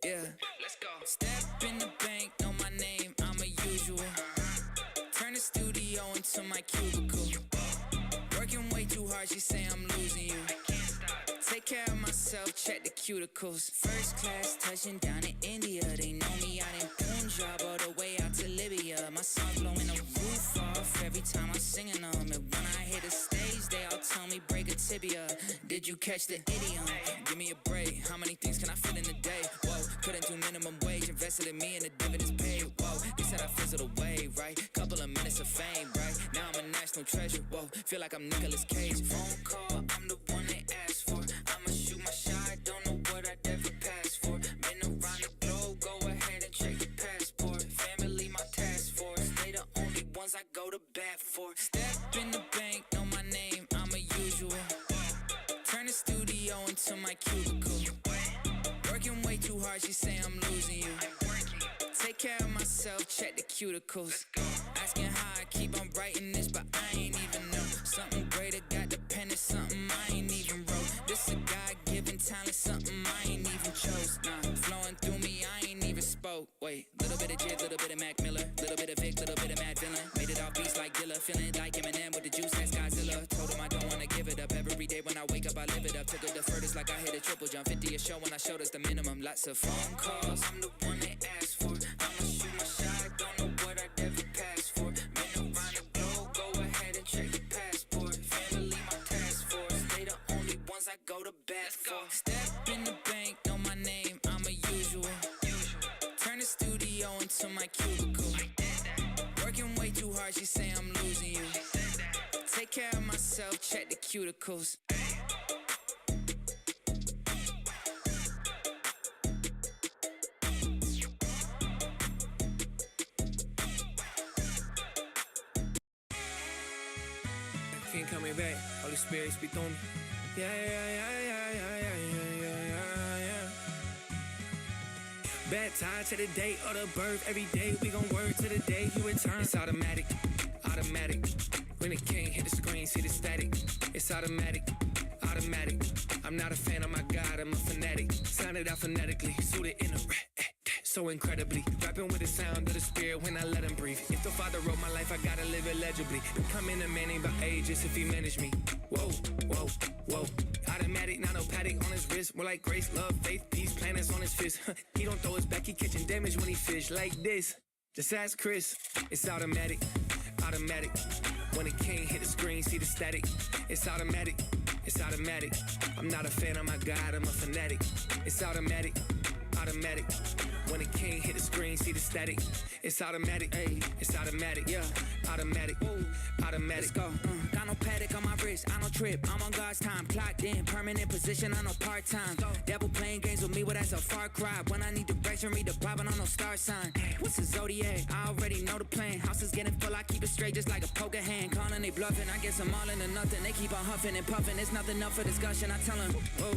Yeah, let's go. Step in the bank, know my name, I'm a usual. Turn the studio into my cubicle. Working way too hard, she say I'm losing you. Take care of myself, check the cuticles. First class touching down in India. They know me out in Punjab all the way out to Libya. My songs blowing the roof off every time I'm singing them. And when I hit the stage, they all tell me break a tibia. Did you catch the idiom? Give me a break. How many things can I fit in a day? Whoa, couldn't do minimum wage. Invested in me and the dividends paid. Whoa, they said I fizzled away, right? Couple of minutes of fame, right? Now I'm a national treasure. Whoa, feel like I'm Nicolas Cage. Phone call, I'm the one they asked for. I'ma shoot my shot, don't know what I'd ever pass for. Been around the globe, go ahead and check your passport. Family, my task force, they the only ones I go to bat for. Step in the bank, know my name, I'm a usual. Turn the studio into my cubicle. Working way too hard, she say I'm losing you. Take care of myself, check the cuticles. Asking how I keep on writing this, but I ain't even know. Something greater got the pen, it's something I ain't even wrote. This a God-given talent, something I ain't even chose. Nah, flowing through me, I ain't even spoke. Wait, little bit of Jid, little bit of Mac Miller, little bit of Vic, little bit of Mad Villain. Made it all beats like Dilla, feeling like Eminem with the juice, that's Godzilla. Told him I don't wanna give it up. Every day when I wake up, I live it up. Took it the furthest like I hit a triple jump. 50 a show when I showed us the minimum. Lots of phone calls, I'm the one they asked for. I'ma shoot my shot, don't know what I'd ever pass for. Been around the globe, go ahead and check your passport. Family, my task force, they the only ones I go to bat for. Step in the bank, know my name, I'm a usual. Turn the studio into my cubicle. Working way too hard, she say I'm losing you. Take care of myself, check the cuticles. King coming back, Holy Spirit speak on me. Yeah. Baptized to the day of the birth. Every day we gon' work to the day you return. It's automatic. When the king hit the screen, see the static. It's automatic. I'm not a fan of my God, I'm a fanatic. Sounded out phonetically, suited in a so incredibly. Rapping with the sound of the spirit when I let him breathe. If the Father wrote my life, I gotta live it legibly. Becoming a man ain't by age, just if he managed me. Whoa. Automatic, not no paddock on his wrist. More like grace, love, faith, peace, planets on his fist. He don't throw his back, he catching damage when he fish like this. Just ask Chris, it's automatic. When the king hit the screen, see the static. It's automatic. I'm not a fan of my God, I'm a fanatic. It's automatic. When the king hit the screen, see the static. It's automatic. Yeah. Automatic. Let's go. Got no paddock on my wrist, I don't trip. I'm on God's time, clocked in, permanent position, I know part-time. Devil playing games with me, well that's a far cry. When I need direction, read the Bible, I know star sign. What's the zodiac? I already know the plan. House is getting full, I keep it straight just like a poker hand. Calling, they bluffing, I guess I'm all into nothing. They keep on huffing and puffing, it's nothing up for discussion. I tell them, whoa,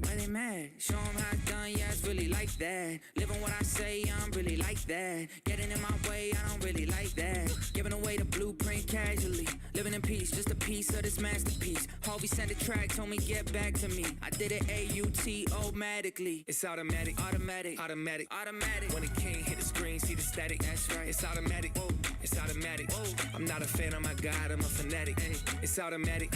why they mad? Show them how it's done, yeah, it's really like that. Living what I say, I'm really like that. Getting in my way, I don't really like that. Giving away the blueprint casually. Living in peace, just a piece of this masterpiece. Harvey sent a track, told me get back to me. I did it AUTO-matically. It's automatic. When the king hit the screen, see the static. That's right. It's automatic. It's automatic. I'm not a fan of my God, I'm a fanatic. It's automatic.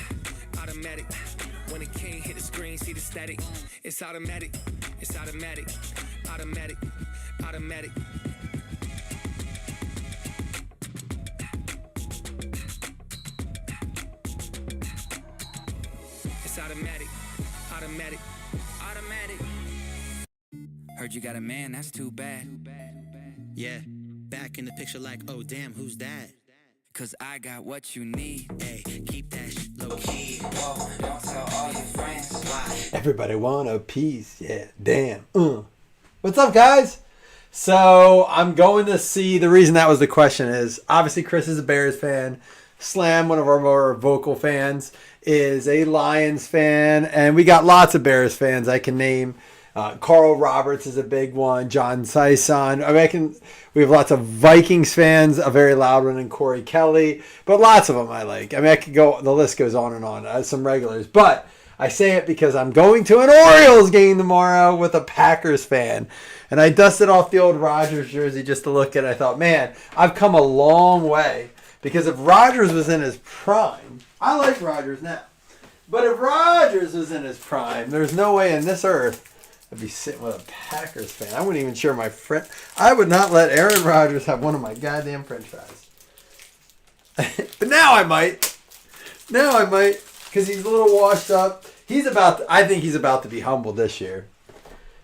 When the king hit the screen, see the static. It's automatic. It's automatic. It's automatic. Heard you got a man, that's too bad. Yeah, back in the picture like, oh damn, who's that? Cause I got what you need. Hey, keep that shit low key. Whoa, don't tell all your friends. Why? Everybody want a piece. Yeah, damn. What's up, guys? So I'm going to see, the reason that was the question is, obviously Chris is a Bears fan. Slam, one of our more vocal fans, is a Lions fan. And we got lots of Bears fans I can name. Carl Roberts is a big one. John Sison. We have lots of Vikings fans, a very loud one, and Corey Kelly. But lots of them I like. I could go, the list goes on and on. Some regulars. But I say it because I'm going to an Orioles game tomorrow with a Packers fan. And I dusted off the old Rodgers jersey just to look at it. I thought, man, I've come a long way. Because if Rodgers was in his prime, I like Rodgers now. But if Rodgers was in his prime, there's no way in this earth I'd be sitting with a Packers fan. I wouldn't even share my friend. I would not let Aaron Rodgers have one of my goddamn french fries. But now I might. Now I might. Because he's a little washed up. I think he's about to be humbled this year.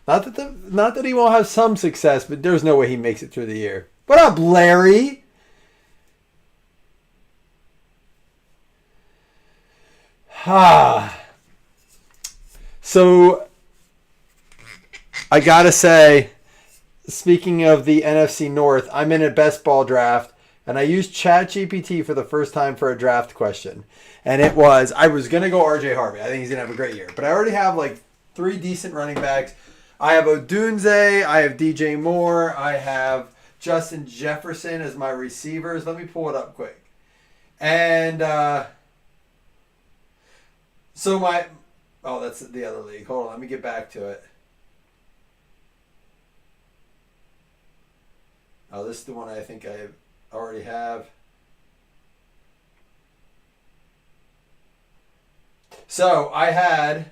Not that he won't have some success, but there's no way he makes it through the year. What up, Larry? So, I gotta say, speaking of the NFC North, I'm in a best ball draft, and I used ChatGPT for the first time for a draft question. And I was going to go RJ Harvey. I think he's going to have a great year. But I already have like 3 decent running backs. I have Odunze, I have DJ Moore, I have Justin Jefferson as my receivers. Let me pull it up quick. And that's the other league. Hold on, let me get back to it. Oh, this is the one I think I already have. So I had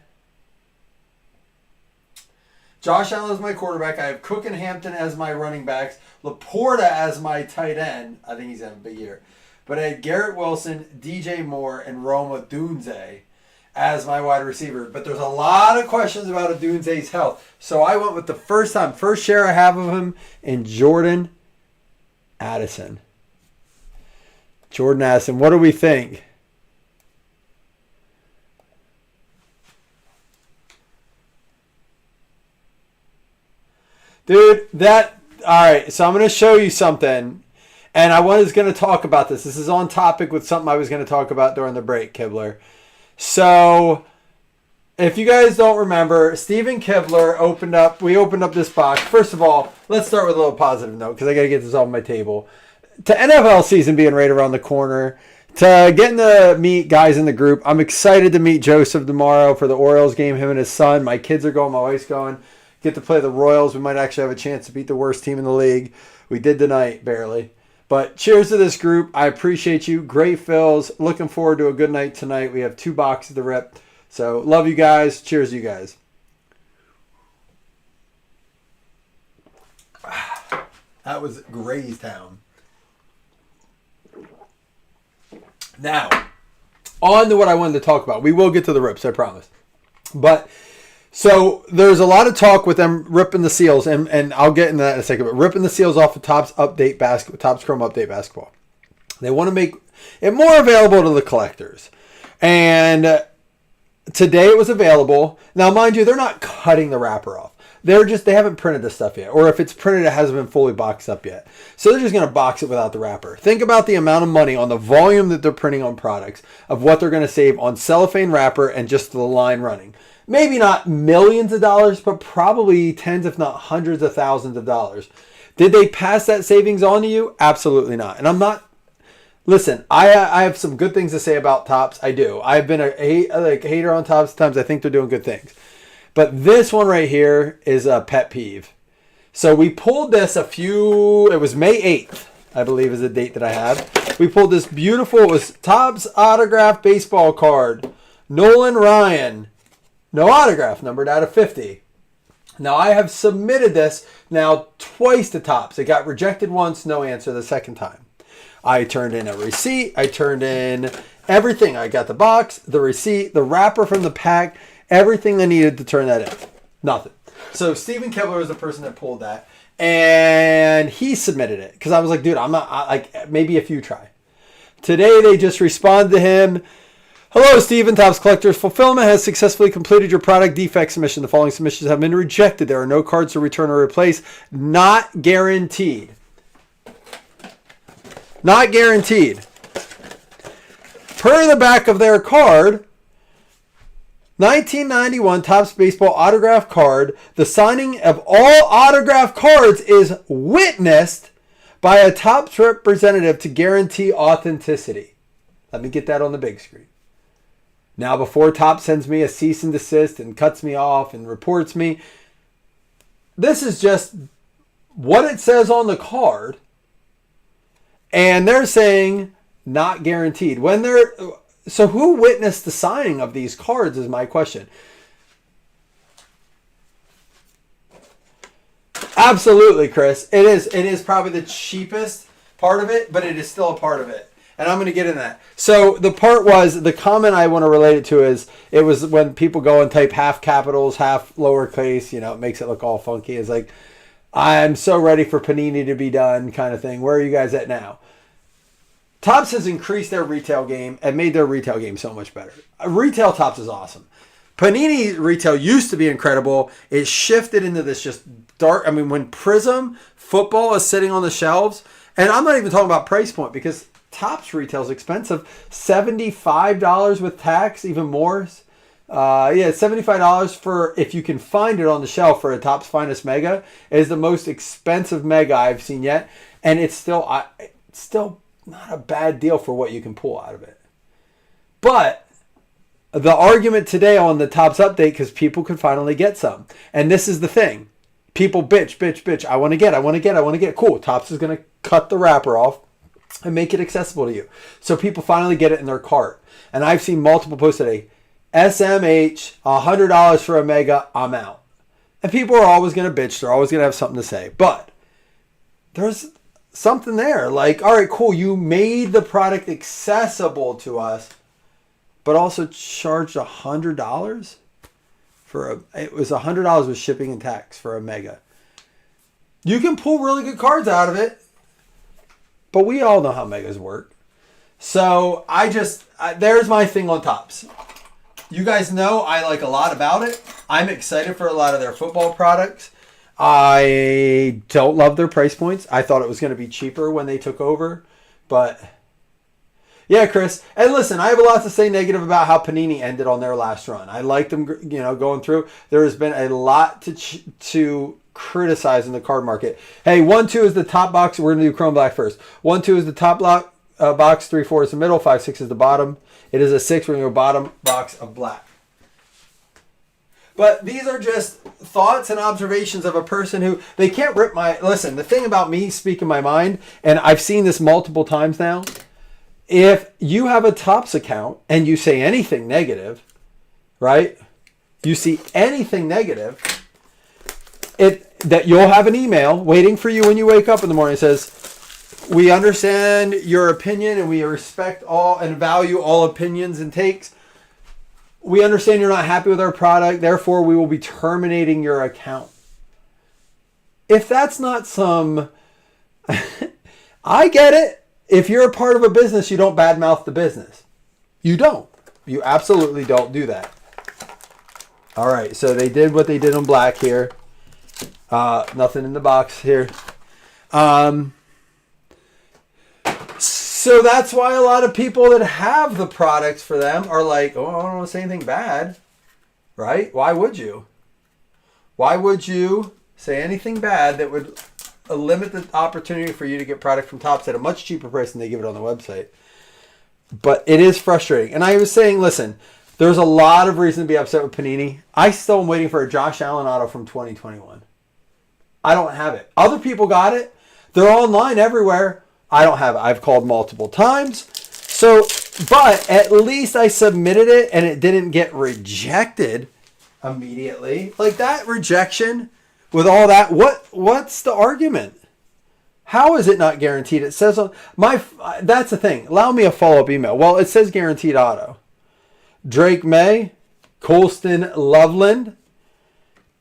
Josh Allen as my quarterback. I have Cook and Hampton as my running backs. Laporta as my tight end. I think he's having a big year. But I had Garrett Wilson, DJ Moore, and Rome Odunze as my wide receiver. But there's a lot of questions about Odunze's health. So I went with the first share I have of him in Jordan Addison. Jordan Addison, what do we think? Dude, all right, so I'm going to show you something, and I was going to talk about this. This is on topic with something I was going to talk about during the break, Kibler. So, if you guys don't remember, Stephen Kibler opened up this box. First of all, let's start with a little positive note, because I got to get this off my table. To NFL season being right around the corner, to getting to meet guys in the group, I'm excited to meet Joseph tomorrow for the Orioles game, him and his son. My kids are going, my wife's going. Get to play the Royals. We might actually have a chance to beat the worst team in the league. We did tonight, barely. But cheers to this group. I appreciate you. Great fills. Looking forward to a good night tonight. We have 2 boxes to rip. So love you guys. Cheers, you guys. That was Gray's Town. Now, on to what I wanted to talk about. We will get to the rips, I promise. But so there's a lot of talk with them ripping the seals, and I'll get into that in a second, but ripping the seals off of Topps Chrome Update Basketball. They want to make it more available to the collectors. And today it was available. Now, mind you, they're not cutting the wrapper off. They haven't printed this stuff yet. Or if it's printed, it hasn't been fully boxed up yet. So they're just going to box it without the wrapper. Think about the amount of money on the volume that they're printing on products of what they're going to save on cellophane wrapper and just the line running. Maybe not millions of dollars, but probably tens, if not hundreds of thousands of dollars. Did they pass that savings on to you? Absolutely not. And I'm not. Listen, I have some good things to say about Topps. I do. I've been a hater on Topps sometimes. I think they're doing good things. But this one right here is a pet peeve. So we pulled this it was May 8th, I believe is the date that I have. We pulled this beautiful, it was Topps autograph baseball card. Nolan Ryan. No autograph, numbered out of 50. Now, I have submitted this now twice to Topps. It got rejected once, no answer the second time. I turned in a receipt. I turned in everything. I got the box, the receipt, the wrapper from the pack, everything I needed to turn that in. Nothing. So, Stephen Kibler was the person that pulled that, and he submitted it. Because I was like, dude, maybe if you try. Today, they just responded to him. Hello, Stephen, Topps Collectors. Fulfillment has successfully completed your product defect submission. The following submissions have been rejected. There are no cards to return or replace. Not guaranteed. Not guaranteed. Per the back of their card, 1991 Topps Baseball autograph card. The signing of all autograph cards is witnessed by a Topps representative to guarantee authenticity. Let me get that on the big screen. Now, before Top sends me a cease and desist and cuts me off and reports me, this is just what it says on the card. And they're saying not guaranteed. So who witnessed the signing of these cards is my question. Absolutely, Chris. It is probably the cheapest part of it, but it is still a part of it. And I'm going to get in that. So the comment I want to relate it to is, it was when people go and type half capitals, half lowercase, it makes it look all funky. It's like, I'm so ready for Panini to be done kind of thing. Where are you guys at now? Topps has increased their retail game and made their retail game so much better. Retail Topps is awesome. Panini retail used to be incredible. It shifted into this just dark. I mean, when Prism football is sitting on the shelves, and I'm not even talking about price point, because Topps retail is expensive. $75 with tax, even more. $75 for, if you can find it on the shelf, for a Topps Finest Mega. It is the most expensive Mega I've seen yet, and it's still not a bad deal for what you can pull out of it. But the argument today on the Topps update, because people could finally get some, and this is the thing, people bitch. I want to get. Cool. Topps is going to cut the wrapper off and make it accessible to you, so people finally get it in their cart. And I've seen multiple posts today. SMH, $100 for a Mega, I'm out. And people are always going to bitch. They're always going to have something to say. But there's something there. Like, all right, cool. You made the product accessible to us, but also charged $100 for it was $100 with shipping and tax for a Mega. You can pull really good cards out of it, but we all know how Megas work. So there's my thing on Topps. You guys know I like a lot about it. I'm excited for a lot of their football products. I don't love their price points. I thought it was going to be cheaper when they took over. But yeah, Chris. And listen, I have a lot to say negative about how Panini ended on their last run. I liked them, going through. There has been a lot to criticize in the card market. Hey, 1-2 is the top box. We're going to do Chrome Black first. 1-2 is the top box. 3-4 is the middle. 5-6 is the bottom. It is a 6. We're going to go bottom box of black. But these are just thoughts and observations of a person who, they can't rip my... Listen, the thing about me speaking my mind, and I've seen this multiple times now, if you have a Topps account and you say anything negative, right? You see anything negative, that you'll have an email waiting for you when you wake up in the morning. It says, we understand your opinion and we respect all and value all opinions and takes. We understand you're not happy with our product. Therefore, we will be terminating your account. If that's not some... I get it. If you're a part of a business, you don't badmouth the business. You don't. You absolutely don't do that. All right. So they did what they did on black here. Nothing in the box here. So that's why a lot of people that have the products for them are like, oh, I don't want to say anything bad. Right? Why would you? Why would you say anything bad that would limit the opportunity for you to get product from Topps at a much cheaper price than they give it on the website? But it is frustrating. And I was saying, listen, there's a lot of reason to be upset with Panini. I still am waiting for a Josh Allen auto from 2021. I don't have it. Other people got it. They're online everywhere. I don't have it. I've called multiple times. So, but at least I submitted it and it didn't get rejected immediately. Like that rejection with all that, what's the argument? How is it not guaranteed? It says on that's the thing. Allow me a follow-up email. Well, it says guaranteed auto. Drake May, Colston Loveland,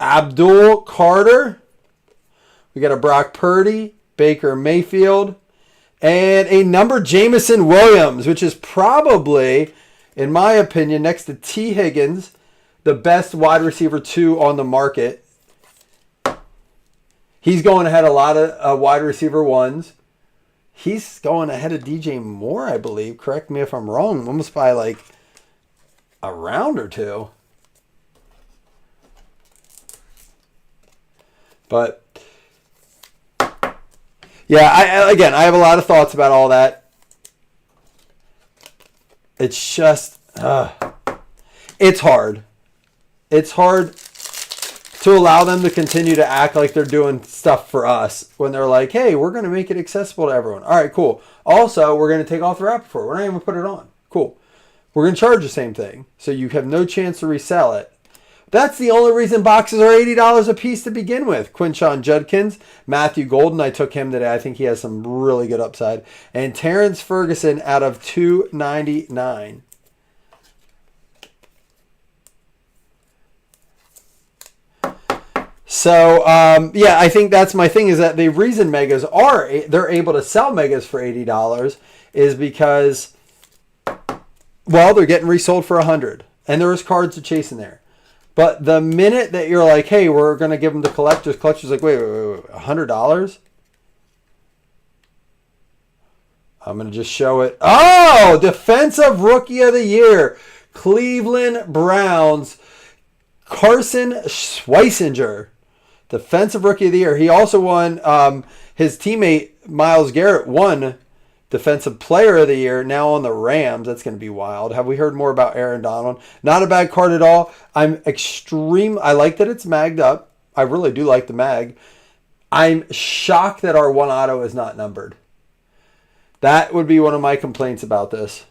Abdul Carter. We got a Brock Purdy, Baker Mayfield, and a number Jameson Williams, which is probably, in my opinion, next to T. Higgins, the best wide receiver 2 on the market. He's going ahead a lot of wide receiver 1s. He's going ahead of DJ Moore, I believe. Correct me if I'm wrong. Almost by like a round or two. But yeah, I have a lot of thoughts about all that. It's just, It's hard. It's hard to allow them to continue to act like they're doing stuff for us when they're like, hey, we're going to make it accessible to everyone. All right, cool. Also, we're going to take off the wrapper for it. We're not even going to put it on. Cool. We're going to charge the same thing, so you have no chance to resell it. That's the only reason boxes are $80 a piece to begin with. Quinshon Judkins, Matthew Golden, I took him today. I think he has some really good upside. And Terrence Ferguson out of $299. So, yeah, I think that's my thing, is that the reason megas they're able to sell megas for $80 is because, well, they're getting resold for $100. And there is cards to chase in there. But the minute that you're like, hey, we're going to give them to collectors like, wait, $100? I'm going to just show it. Oh, Defensive Rookie of the Year. Cleveland Browns. Carson Schweissinger. Defensive Rookie of the Year. He also won, his teammate Myles Garrett won Defensive Player of the Year, now on the Rams. That's going to be wild. Have we heard more about Aaron Donald? Not a bad card at all. I like that it's magged up. I really do like the mag. I'm shocked that our one auto is not numbered. That would be one of my complaints about this.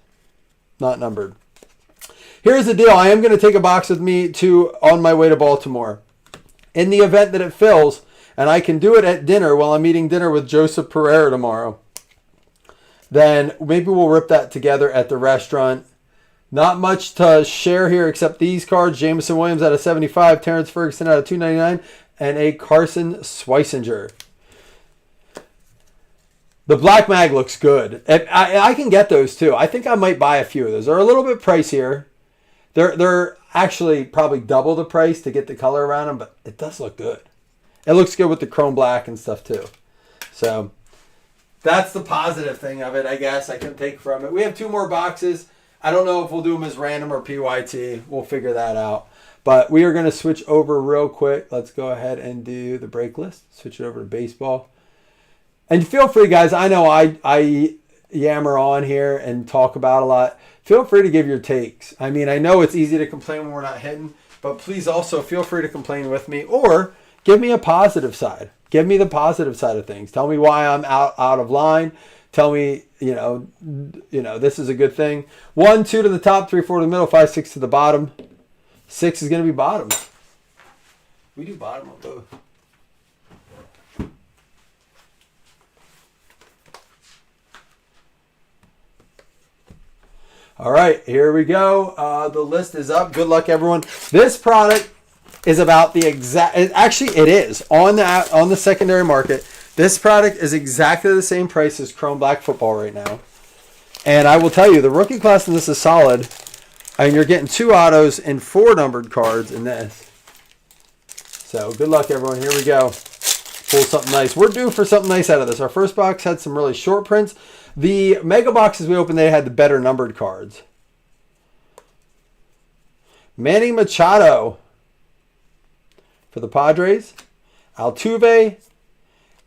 Not numbered. Here's the deal. I am going to take a box with me on my way to Baltimore. In the event that it fills, and I can do it at dinner while I'm eating dinner with Joseph Pereira tomorrow, then maybe we'll rip that together at the restaurant. Not much to share here except these cards. Jameson Williams out of 75, Terrence Ferguson out of 299, and a Carson Schweissinger. The black mag looks good. I can get those too. I think I might buy a few of those. They're a little bit pricier. They're actually probably double the price to get the color around them, but it does look good. It looks good with the chrome black and stuff too. So that's the positive thing of it, I guess, I can take from it. We have 2 more boxes. I don't know if we'll do them as random or PYT. We'll figure that out. But we are going to switch over real quick. Let's go ahead and do the break list. Switch it over to baseball. And feel free, guys. I know I yammer on here and talk about a lot. Feel free to give your takes. I mean, I know it's easy to complain when we're not hitting, but please also feel free to complain with me or give me a positive side. Give me the positive side of things. Tell me why I'm out of line. Tell me, you know, this is a good thing. 1, 2 to the top, 3, 4 to the middle, 5, 6 to the bottom. 6 is going to be bottom. We do bottom on both. All right, here we go. The list is up. Good luck, everyone. This product is about the exact. Actually, it is on the secondary market. This product is exactly the same price as Chrome Black Football right now. And I will tell you, the rookie class in this is solid. I mean, you're getting 2 autos and 4 numbered cards in this. So good luck, everyone. Here we go. Pull something nice. We're due for something nice out of this. Our first box had some really short prints. The mega boxes we opened, they had the better numbered cards. Manny Machado for the Padres. Altuve,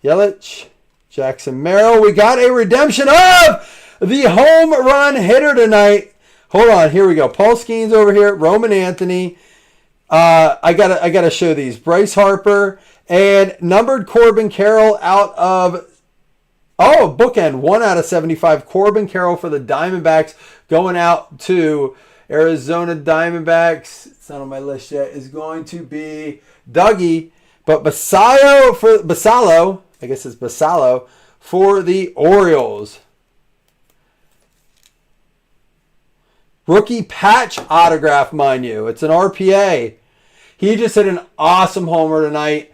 Yelich, Jackson Merrill. We got a redemption of the home run hitter tonight. Hold on, here we go. Paul Skeens over here. Roman Anthony. I gotta show these. Bryce Harper and numbered Corbin Carroll out of bookend 1 out of 75. Corbin Carroll for the Diamondbacks going out to Arizona Diamondbacks. It's not on my list yet. Is going to be Dougie, but Basallo. I guess it's Basallo for the Orioles. Rookie patch autograph, mind you. It's an RPA. He just hit an awesome homer tonight.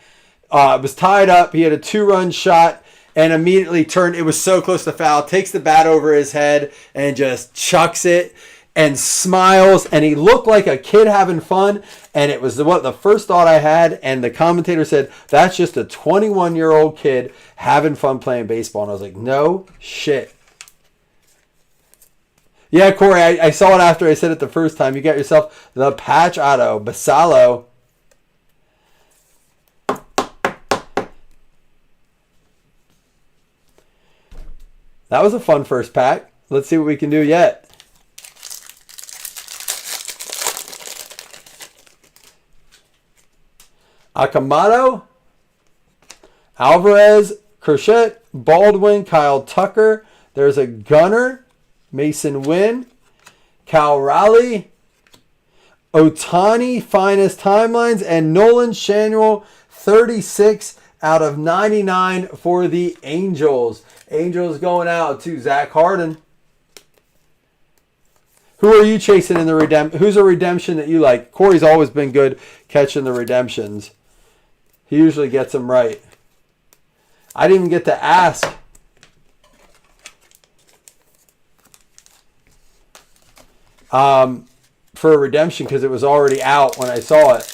It was tied up. He had a 2-run shot and immediately turned. It was so close to foul. Takes the bat over his head and just chucks it and smiles. And he looked like a kid having fun. And it was the first thought I had. And the commentator said, that's just a 21-year-old kid having fun playing baseball. And I was like, no shit. Yeah, Corey, I saw it after I said it the first time. You got yourself the patch auto, Basallo. That was a fun first pack. Let's see what we can do yet. Akamoto, Alvarez, Crochet, Baldwin, Kyle Tucker. There's a Gunner, Mason Wynn, Cal Raleigh, Otani, Finest Timelines, and Nolan Shanuel, 36 out of 99 for the Angels. Angels going out to Zach Harden. Who are you chasing in the redemption? Who's a redemption that you like? Corey's always been good catching the redemptions. He usually gets them right. I didn't even get to ask. For a redemption because it was already out when I saw it.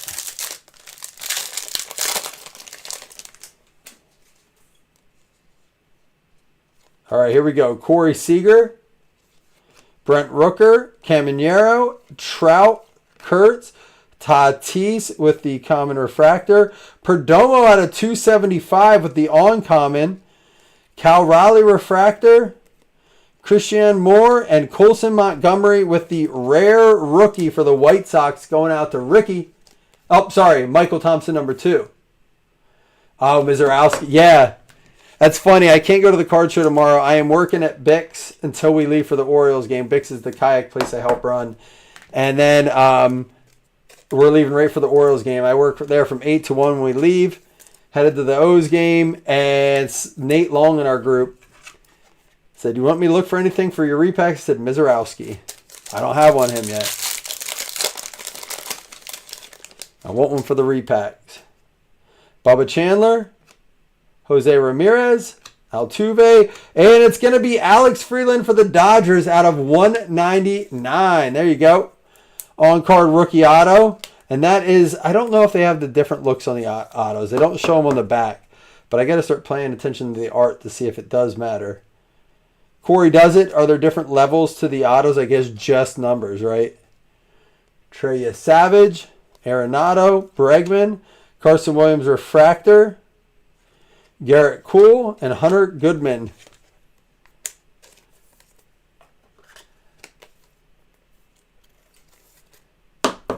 All right, here we go. Corey Seager, Brent Rooker, Caminero, Trout, Kurtz, Tatis with the common refractor, Perdomo out of 275 with the uncommon, Cal Raleigh refractor, Christian Moore, and Colson Montgomery with the rare rookie for the White Sox going out to Ricky. Oh, sorry, Michael Thompson, number 2. Oh, Mizorowski. Yeah, that's funny. I can't go to the card show tomorrow. I am working at Bix until we leave for the Orioles game. Bix is the kayak place I help run. And then we're leaving right for the Orioles game. I work there from 8 to 1 when we leave. Headed to the O's game. And Nate Long in our group said, "You want me to look for anything for your repack?" I said, Mizorowski. I don't have one of him yet. I want one for the repacks. Bubba Chandler, Jose Ramirez, Altuve, and it's going to be Alex Freeland for the Dodgers out of 199. There you go. On-card rookie auto. And that is, I don't know if they have the different looks on the autos. They don't show them on the back. But I got to start paying attention to the art to see if it does matter. Corey does it. Are there different levels to the autos? I guess just numbers, right? Treya Savage, Arenado, Bregman, Carson Williams refractor, Garrett Cool, and Hunter Goodman.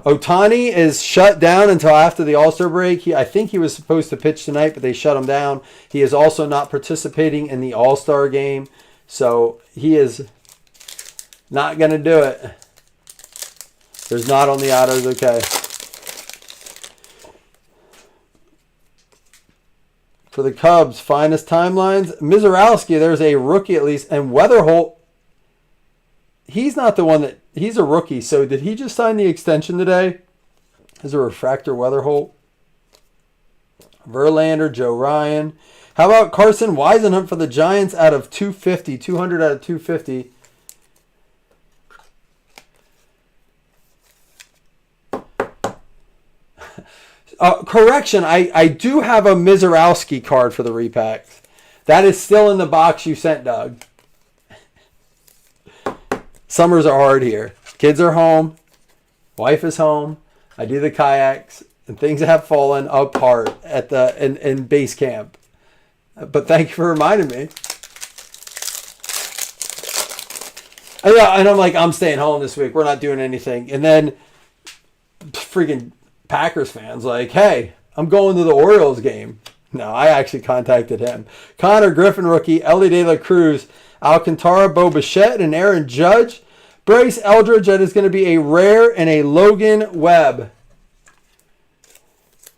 Otani is shut down until after the All-Star break. I think he was supposed to pitch tonight, but they shut him down. He is also not participating in the All-Star game. So he is not going to do it. There's not on the autos, okay. For the Cubs, Finest Timelines. Mizorowski, there's a rookie at least. And Weatherholt, he's not the one that, he's a rookie. So did he just sign the extension today? Is a refractor Weatherholt. Verlander, Joe Ryan. How about Carson Weisenhunt for the Giants out of 250? 200 out of 250. Correction, I do have a Mizorowski card for the repacks. That is still in the box you sent, Doug. Summers are hard here. Kids are home. Wife is home. I do the kayaks. And things have fallen apart at in base camp. But thank you for reminding me. Yeah, and I'm like, I'm staying home this week. We're not doing anything. And then freaking Packers fans like, hey, I'm going to the Orioles game. No, I actually contacted him. Connor Griffin rookie, Ellie De La Cruz, Alcantara, Bo Bichette, and Aaron Judge. Bryce Eldridge, that is going to be a rare, and a Logan Webb.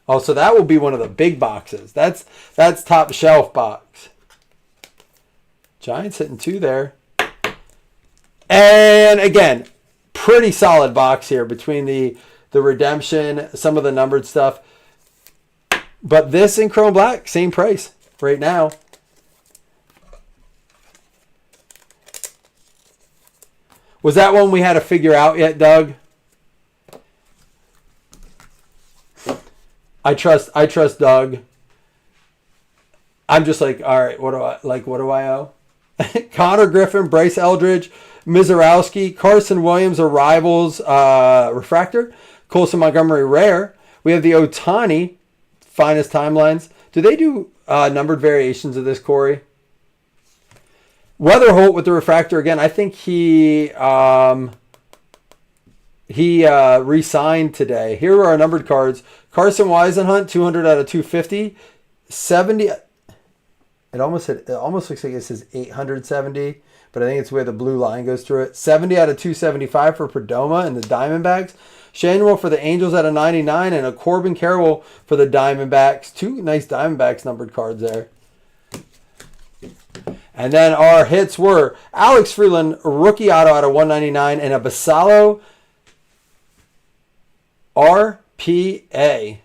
Oh, so that will be one of the big boxes. That's top shelf box. Giants hitting 2 there. And again, pretty solid box here between the redemption, some of the numbered stuff. But this in Chrome Black, same price right now. Was that one we had to figure out yet, Doug? I trust Doug. I'm just like, all right, what do I owe? Connor Griffin, Bryce Eldridge, Mizorowski, Carson Williams, Arrivals, refractor, Colson Montgomery rare. We have the Otani, Finest Timelines. Do they do numbered variations of this, Corey? Weatherholt with the refractor again. I think he he re-signed today. Here are our numbered cards. Carson Weisenhunt, 200 out of 250. 70. It almost looks like it says 870, but I think it's where the blue line goes through it. 70 out of 275 for Perdomo and the Diamondbacks. Shanwell for the Angels out of 99, and a Corbin Carroll for the Diamondbacks. Two nice Diamondbacks numbered cards there. And then our hits were Alex Freeland, rookie auto out of 199, and a Basallo RPA.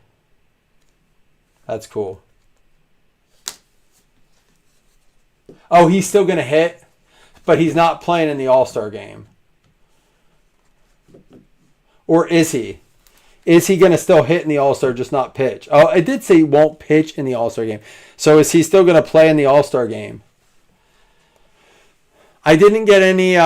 That's cool. Oh, he's still going to hit, but he's not playing in the All-Star game. Or is he? Is he going to still hit in the All-Star, just not pitch? Oh, it did say he won't pitch in the All-Star game. So is he still going to play in the All-Star game? I didn't get any...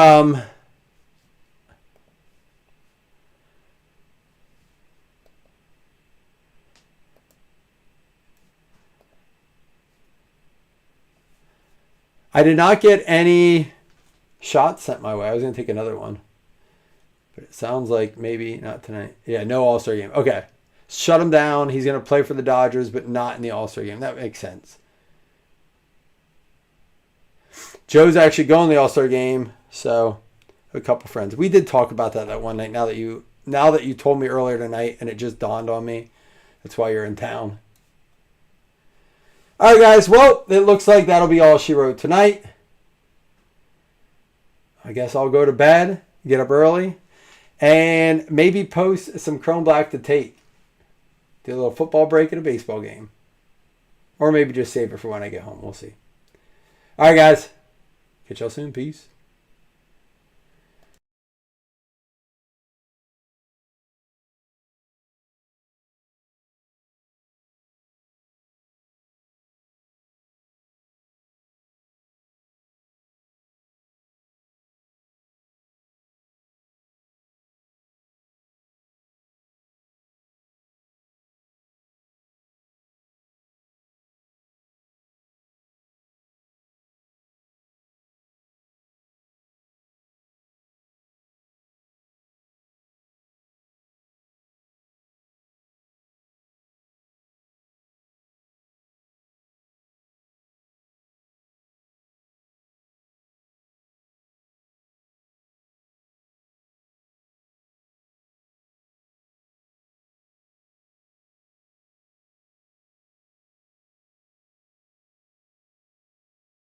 I did not get any shots sent my way. I was going to take another one. But it sounds like maybe not tonight. Yeah, no All-Star game. Okay. Shut him down. He's going to play for the Dodgers, but not in the All-Star game. That makes sense. Joe's actually going to the All-Star game. So, a couple friends. We did talk about that one night. Now that you told me earlier tonight, and it just dawned on me. That's why you're in town. All right, guys. Well, it looks like that'll be all she wrote tonight. I guess I'll go to bed, get up early, and maybe post some Chrome Black to Tate. Do a little football break at a baseball game. Or maybe just save it for when I get home. We'll see. All right, guys. Catch y'all soon. Peace.